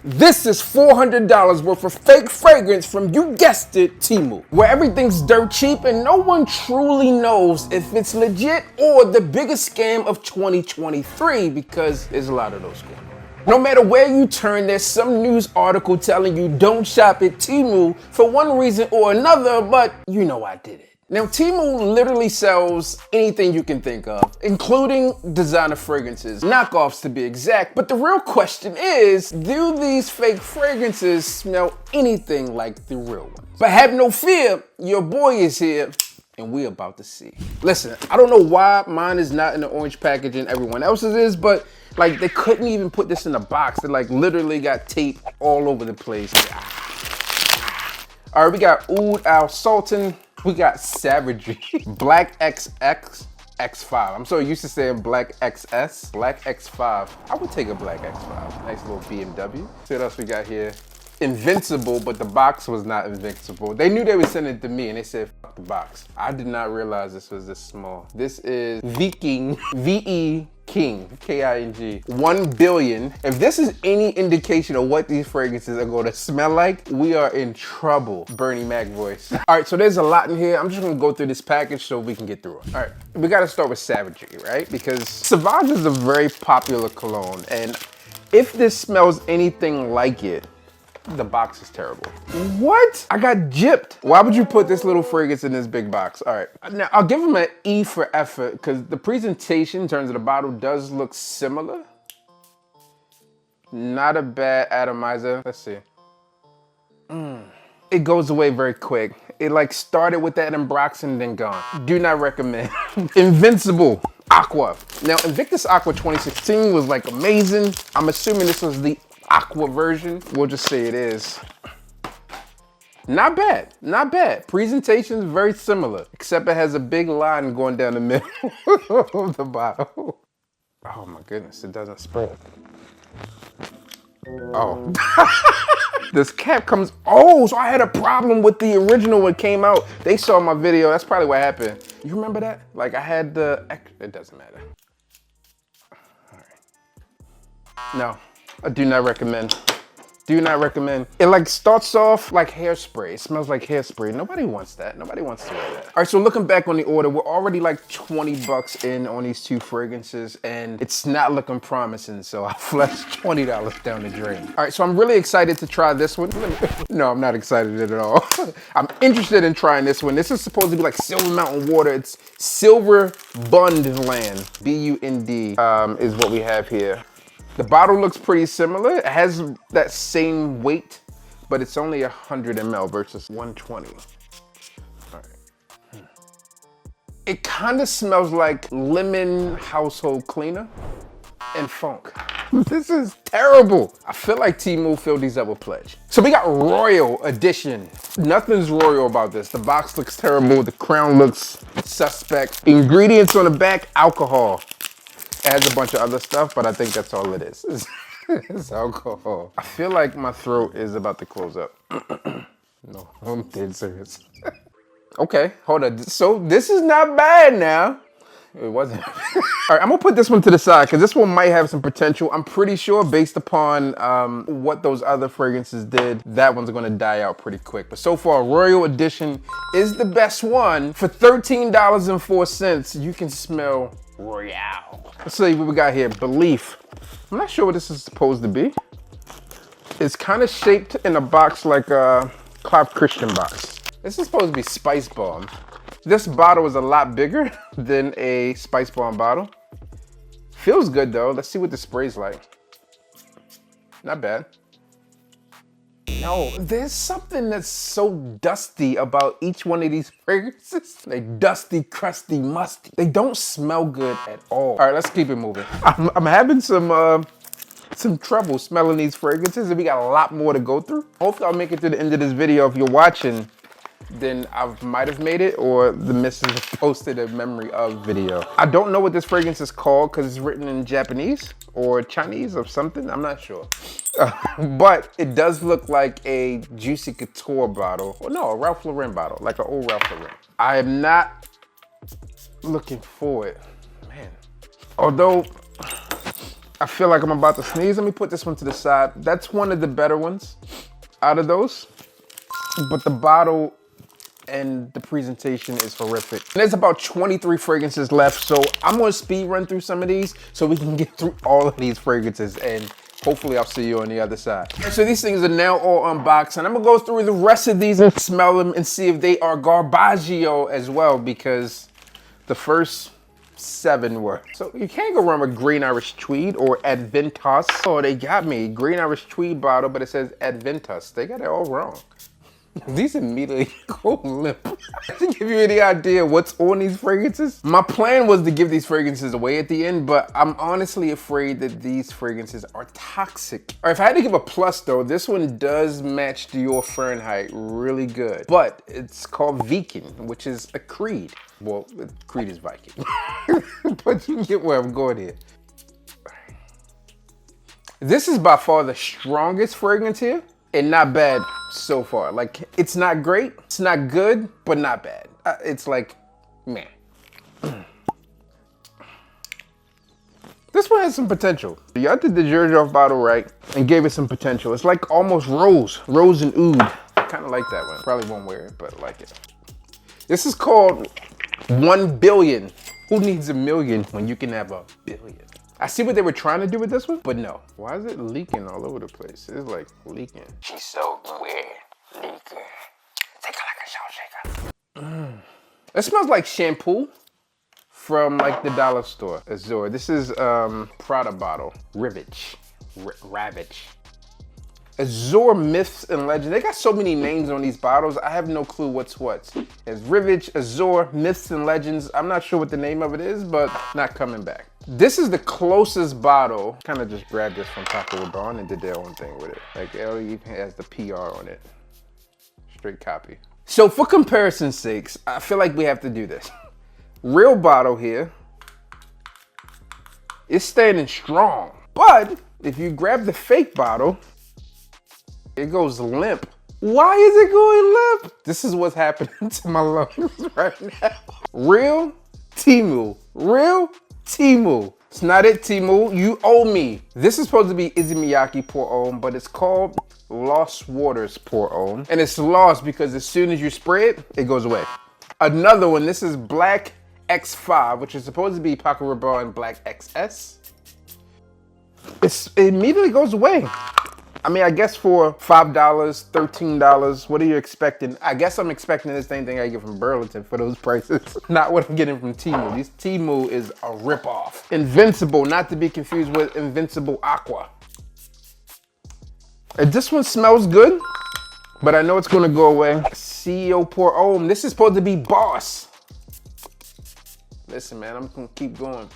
This is $400 worth of fake fragrance from, you guessed it, Temu, where everything's dirt cheap and no one truly knows if it's legit or the biggest scam of 2023, because there's a lot of those going on. No matter where you turn, there's some news article telling you don't shop at Temu for one reason or another, but you know I did it. Now, Temu literally sells anything you can think of, including designer fragrances, knockoffs to be exact. But the real question is, do these fake fragrances smell anything like the real ones? But have no fear, your boy is here, and we're about to see. Listen, I don't know why mine is not in the orange packaging, everyone else's is, but like they couldn't even put this in a box. They like literally got tape all over the place. All right, we got Oud Al Sultan. We got Savagery, Black XX X5. I'm so used to saying Black XS, Black X5. I would take a Black X5. Nice little BMW. See what else we got here? Invincible, but the box was not invincible. They knew they would send it to me and they said, fuck the box. I did not realize this was this small. This is Viking, V-E King, K-I-N-G, 1 billion. If this is any indication of what these fragrances are gonna smell like, we are in trouble. Bernie Mac voice. All right, so there's a lot in here. I'm just gonna go through this package so we can get through it. All right, we gotta start with Savagery, right? Because Sauvage is a very popular cologne, and if this smells anything like it, the box is terrible. What? I got gypped. Why would you put this little fragrance in this big box? All right, now I'll give them an E for effort because the presentation in terms of the bottle does look similar. Not a bad atomizer. Let's see. It goes away very quick. It like started with that Ambrox and then gone. Do not recommend. Invincible Aqua. Now Invictus Aqua 2016 was like amazing. I'm assuming this was the Aqua version. We'll just say it is. Not bad, not bad. Presentation's very similar, except it has a big line going down the middle of the bottle. Oh my goodness, it doesn't spread. Oh. This cap comes, oh, so I had a problem with the original when it came out. They saw my video, that's probably what happened. You remember that? Like I had the, it doesn't matter. All right. No. I do not recommend. Do not recommend. It like starts off like hairspray. It smells like hairspray. Nobody wants that. Nobody wants to wear that. All right, so looking back on the order, we're already like 20 bucks in on these two fragrances and it's not looking promising. So I flushed $20 down the drain. All right, so I'm really excited to try this one. No, I'm not excited at all. I'm interested in trying this one. This is supposed to be like Silver Mountain Water. It's Silver Bund Land. B-U-N-D is what we have here. The bottle looks pretty similar. It has that same weight, but it's only 100 ml versus 120. All right. It kind of smells like lemon household cleaner and funk. This is terrible. I feel like Temu filled these up with pledge. So we got Royal Edition. Nothing's royal about this. The box looks terrible. The crown looks suspect. Ingredients on the back, alcohol. It has a bunch of other stuff, but I think that's all it is. It's alcohol. I feel like my throat is about to close up. No, I'm dead serious. Okay, hold on. So this is not bad now. It wasn't. All right, I'm gonna put this one to the side because this one might have some potential. I'm pretty sure based upon what those other fragrances did, that one's gonna die out pretty quick. But so far, Royal Edition is the best one. For $13.04, you can smell Royale. Let's see what we got here. Belief. I'm not sure what this is supposed to be. It's kind of shaped in a box like a Cloud Christian box. This is supposed to be Spice Bomb. This bottle is a lot bigger than a Spice Bomb bottle. Feels good though. Let's see what the spray's like. Not bad. No, there's something that's so dusty about each one of these fragrances. They dusty, crusty, musty. They don't smell good at all. All right, let's keep it moving. I'm having some trouble smelling these fragrances and we got a lot more to go through. Hopefully I'll make it to the end of this video. If you're watching, then I might have made it or the missus posted a memory of video. I don't know what this fragrance is called because it's written in Japanese or Chinese or something, I'm not sure. But it does look like a Juicy Couture bottle. Or no, a Ralph Lauren bottle, like an old Ralph Lauren. I am not looking for it, man. Although I feel like I'm about to sneeze. Let me put this one to the side. That's one of the better ones out of those. But the bottle and the presentation is horrific. And there's about 23 fragrances left, so I'm gonna speed run through some of these so we can get through all of these fragrances, and hopefully I'll see you on the other side. And so these things are now all unboxed, and I'm gonna go through the rest of these and smell them and see if they are garbaggio as well, because the first 7 were. So you can't go wrong with Green Irish Tweed or Adventus. Oh, they got me. Green Irish Tweed bottle, but it says Adventus. They got it all wrong. These immediately go limp. To give you any idea what's on these fragrances, my plan was to give these fragrances away at the end, but I'm honestly afraid that these fragrances are toxic. Or if I had to give a plus though, this one does match Dior Fahrenheit really good, but it's called Viking, which is a creed. Well, creed is Viking, but you get where I'm going here. This is by far the strongest fragrance here. And not bad so far. Like, it's not great, it's not good, but not bad. It's like, man. This one has some potential. Y'all did the Xerjoff bottle right and gave it some potential. It's like almost rose and oud. I kind of like that one. Probably won't wear it, but I like it. This is called 1 billion. Who needs a million when you can have a billion? I see what they were trying to do with this one, but no. Why is it leaking all over the place? It's like leaking. She's so weird. Leaking. Take it like a show shaker. It smells like shampoo from like the dollar store. Azure. This is Prada bottle. Ravage. Azure Myths and Legends. They got so many names on these bottles. I have no clue what's what. It's Ravage, Azure, Myths and Legends. I'm not sure what the name of it is, but not coming back. This is the closest bottle. Kind of just grabbed this from Paco Rabanne and did their own thing with it. Like, it only even has the PR on it. Straight copy. So for comparison's sakes, I feel like we have to do this. Real bottle here. It's standing strong. But if you grab the fake bottle, it goes limp. Why is it going limp? This is what's happening to my lungs right now. Real Temu. Real Temu. It's not it, Temu. You owe me. This is supposed to be Issey Miyake Pour Homme, but it's called Lost Waters Pour Homme. And it's lost because as soon as you spray it, it goes away. Another one, this is Black X5, which is supposed to be Paco Rabanne Black XS. It immediately goes away. I mean, I guess for $5, $13, what are you expecting? I guess I'm expecting the same thing I get from Burlington for those prices. Not what I'm getting from Temu. This Temu is a ripoff. Invincible, not to be confused with Invincible Aqua. And this one smells good, but I know it's gonna go away. CEO Pour Homme. This is supposed to be Boss. Listen, man, I'm gonna keep going.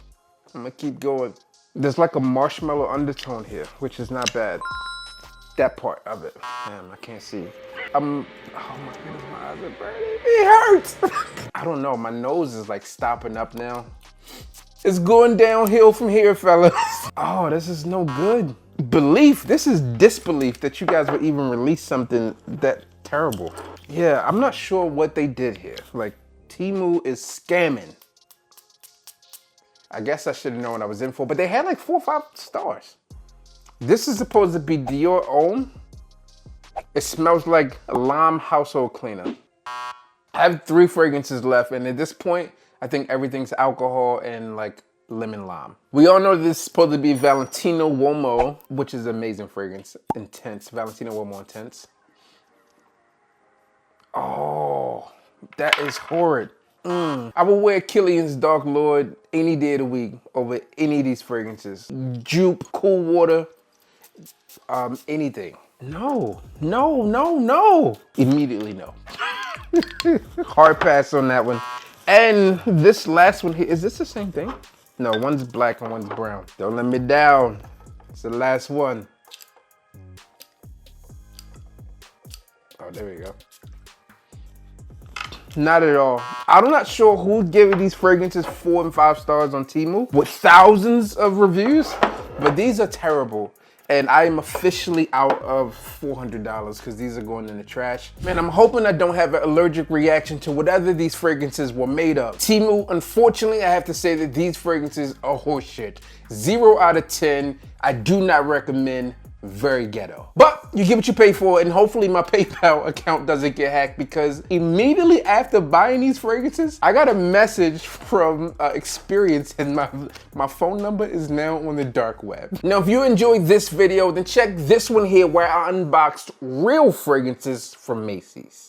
I'm gonna keep going. There's like a marshmallow undertone here, which is not bad. That part of it. Damn, I can't see. Oh my goodness, my eyes are burning. It hurts. I don't know, my nose is like stopping up now. It's going downhill from here, fellas. Oh, this is no good. Belief, this is disbelief that you guys would even release something that terrible. Yeah, I'm not sure what they did here. Like, Temu is scamming. I guess I should have known what I was in for, but they had like 4 or 5 stars. This is supposed to be Dior Homme. It smells like a lime household cleaner. I have 3 fragrances left, and at this point, I think everything's alcohol and like lemon lime. We all know this is supposed to be Valentino Uomo, which is an amazing fragrance. Intense, Valentino Uomo Intense. Oh, that is horrid. I would wear Killian's Dark Lord any day of the week over any of these fragrances. Jupe, Cool Water, anything. No. Immediately no. Hard pass on that one. And this last one here, is this the same thing? No, one's black and one's brown. Don't let me down. It's the last one. Oh, there we go. Not at all. I'm not sure who's giving these fragrances 4 and 5 stars on Temu with thousands of reviews, but these are terrible. And I am officially out of $400 because these are going in the trash. Man, I'm hoping I don't have an allergic reaction to whatever these fragrances were made of. Temu, unfortunately, I have to say that these fragrances are horseshit. 0 out of 10. I do not recommend. Very ghetto. But you get what you pay for, and hopefully my PayPal account doesn't get hacked, because immediately after buying these fragrances, I got a message from Experience, and my phone number is now on the dark web. Now, if you enjoyed this video, then check this one here where I unboxed real fragrances from Macy's.